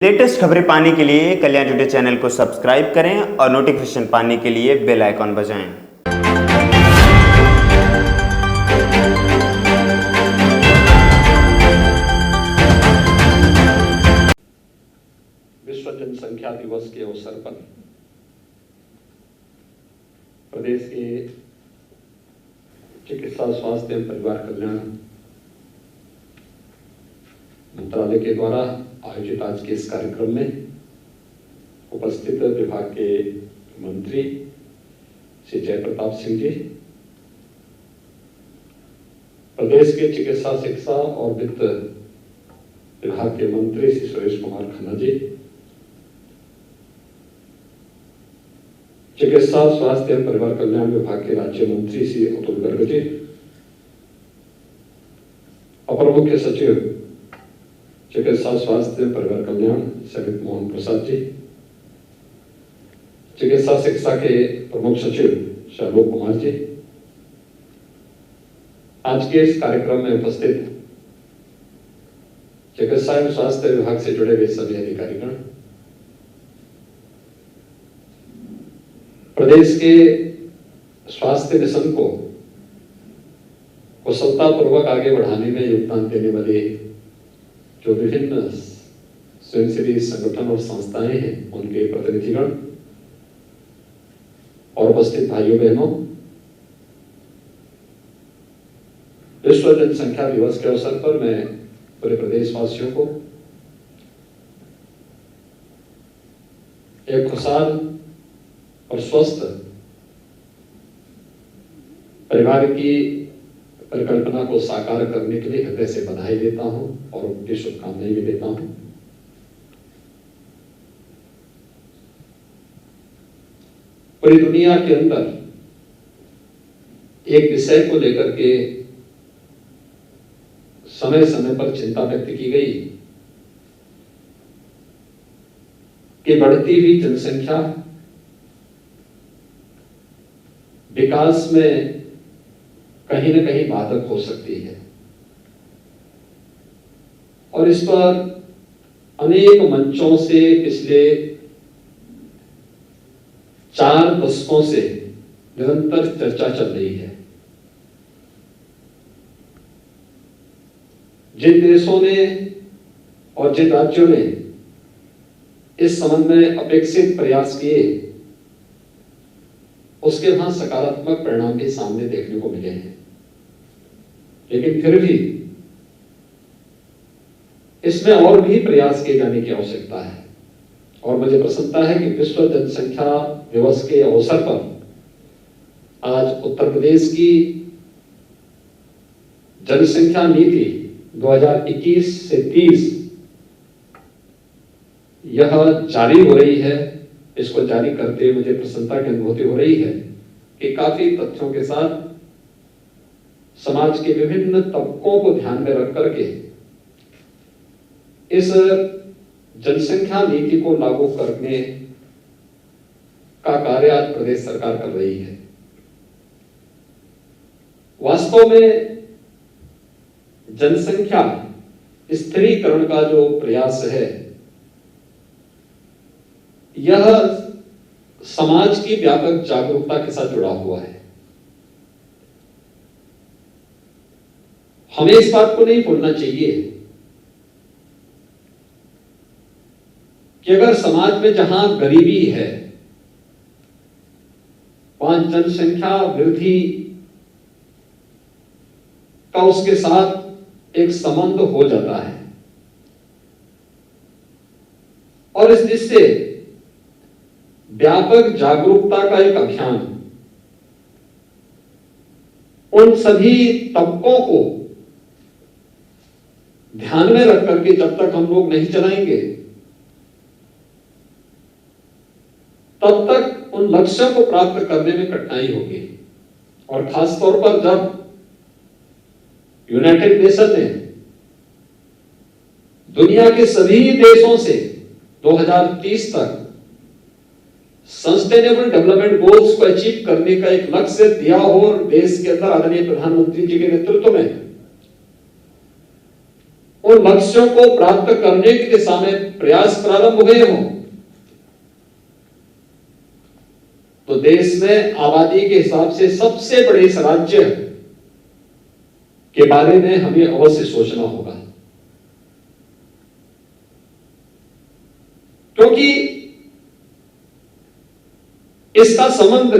Latest खबरें पाने के लिए कल्याण टुडे चैनल को सब्सक्राइब करें और नोटिफिकेशन पाने के लिए बेल आइकॉन बजाएं। विश्व जनसंख्या दिवस के अवसर पर प्रदेश के चिकित्सा स्वास्थ्य एवं परिवार कल्याण मंत्रालय के द्वारा आयोजित आज के इस कार्यक्रम में उपस्थित विभाग के मंत्री श्री जयप्रताप सिंह जी, प्रदेश के चिकित्सा शिक्षा और वित्त विभाग के मंत्री श्री सुरेश कुमार खन्ना जी, चिकित्सा स्वास्थ्य एवं परिवार कल्याण विभाग के राज्य मंत्री श्री अतुल गर्ग जी, अपर मुख्य सचिव चिकित्सा स्वास्थ्य एवं परिवार कल्याण श्री मोहन प्रसाद जी, चिकित्सा शिक्षा के प्रमुख सचिव श्री आलोक कुमार जी, आज के इस कार्यक्रम में उपस्थित चिकित्सा एवं स्वास्थ्य विभाग से जुड़े हुए सभी अधिकारीगण, प्रदेश के स्वास्थ्य मिशन को कुशलतापूर्वक आगे बढ़ाने में योगदान देने वाले जो विभिन्न स्वयंसेवी संगठन और संस्थाएं हैं, उनके प्रतिनिधिगण और उपस्थित भाइयों बहनों, विश्व जनसंख्या दिवस के अवसर पर मैं पूरे प्रदेशवासियों को एक खुशहाल और स्वस्थ परिवार की परिकल्पना को साकार करने के लिए हृदय से बधाई देता हूं और उनकी शुभकामनाएं भी देता हूं। पूरी दुनिया के अंदर एक विषय को लेकर के समय समय पर चिंता व्यक्त की गई कि बढ़ती हुई जनसंख्या विकास में कहीं न कहीं बाधक हो सकती है और इस पर अनेक मंचों से पिछले 4 दशकों से निरंतर चर्चा चल रही है। जिन देशों ने और जिन राज्यों ने इस संबंध में अपेक्षित प्रयास किए, उसके वहां सकारात्मक परिणाम भी सामने देखने को मिले हैं, लेकिन फिर भी इसमें और भी प्रयास किए जाने की आवश्यकता है। और मुझे प्रसन्नता है कि विश्व जनसंख्या दिवस के अवसर पर आज उत्तर प्रदेश की जनसंख्या नीति 2021 से 30 यह जारी हो रही है। इसको जारी करते हुए मुझे प्रसन्नता की अनुभूति हो रही है कि काफी तथ्यों के साथ समाज के विभिन्न तबकों को ध्यान में रख करके इस जनसंख्या नीति को लागू करने का कार्य आज प्रदेश सरकार कर रही है। वास्तव में जनसंख्या स्थिरीकरण का जो प्रयास है, यह समाज की व्यापक जागरूकता के साथ जुड़ा हुआ है। हमें इस बात को नहीं भूलना चाहिए कि अगर समाज में जहां गरीबी है, वहां जनसंख्या वृद्धि का उसके साथ एक संबंध हो जाता है और इस जिससे व्यापक जागरूकता का एक अभियान उन सभी तबकों को ध्यान में रख करके जब तक हम लोग नहीं चलाएंगे, तब तक उन लक्ष्यों को प्राप्त करने में कठिनाई होगी। और खास तौर पर जब यूनाइटेड नेशन ने दुनिया के सभी देशों से 2030 तक सस्टेनेबल डेवलपमेंट गोल्स को अचीव करने का एक लक्ष्य दिया हो और देश के अंदर आदरणीय प्रधानमंत्री जी के नेतृत्व में उन लक्ष्यों को प्राप्त करने की दिशा में प्रयास प्रारंभ हुए हों, तो देश में आबादी के हिसाब से सबसे बड़े इस राज्य के बारे में हमें अवश्य सोचना होगा। क्योंकि इसका संबंध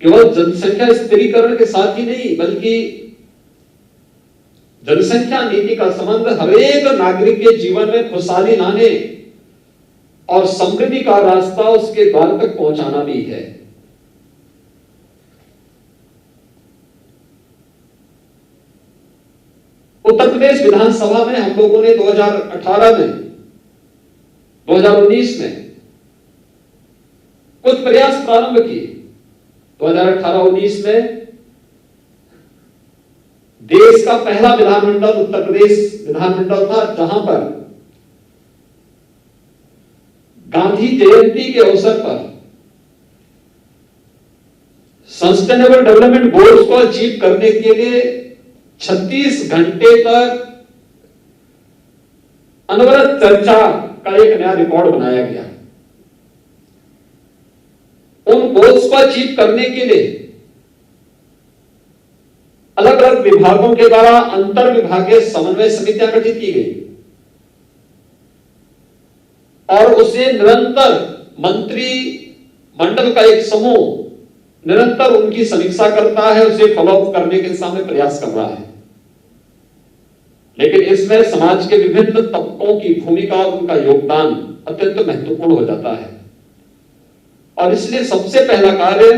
केवल जनसंख्या स्थिरीकरण के साथ ही नहीं, बल्कि जनसंख्या नीति का संबंध हर एक नागरिक के जीवन में खुशहाली लाने और समृद्धि का रास्ता उसके द्वार तक पहुंचाना भी है। उत्तर प्रदेश विधानसभा में हम लोगों ने 2018 में 2019 में कुछ प्रयास प्रारंभ किए। 2018-19 में देश का पहला विधानमंडल उत्तर प्रदेश विधानमंडल था, जहां पर गांधी जयंती के अवसर पर सस्टेनेबल डेवलपमेंट गोल्स को अचीव करने के लिए 36 घंटे तक अनवरत चर्चा का एक नया रिकॉर्ड बनाया गया। उन गोल्स को अचीव करने के लिए अलग अलग विभागों के द्वारा अंतर विभागीय समन्वय समितियां गठित की गई और उसे निरंतर मंत्री मंडल का एक समूह निरंतर उनकी समीक्षा करता है, उसे फॉलोअप करने के दिशा में प्रयास कर रहा है। लेकिन इसमें समाज के विभिन्न तबकों की भूमिका और उनका योगदान अत्यंत महत्वपूर्ण हो जाता है और इसलिए सबसे पहला कार्य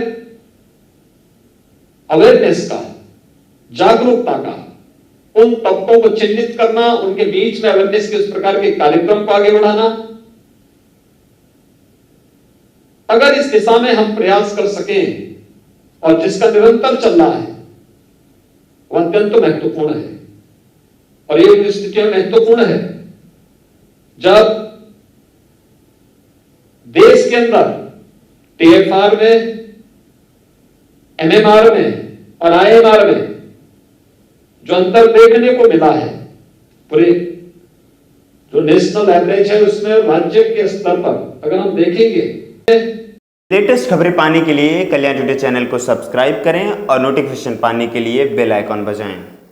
अवेयरनेस का, जागरूकता का, उन तबकों को चिन्हित करना, उनके बीच में अवेयरनेस के उस प्रकार के कार्यक्रम को आगे बढ़ाना। अगर इस दिशा में हम प्रयास कर सकें और जिसका निरंतर चल रहा है, वह अत्यंत महत्वपूर्ण है और ये स्थिति में महत्वपूर्ण है जब देश के अंदर टीएफआर में, एमएमआर में और आईएमआर में जो अंतर देखने को मिला है, पूरे जो नेशनल एवरेज है उसमें राज्य के स्तर पर अगर हम देखेंगे। लेटेस्ट खबरें पाने के लिए कल्याण टुडे चैनल को सब्सक्राइब करें और नोटिफिकेशन पाने के लिए बेल आइकॉन बजाएं।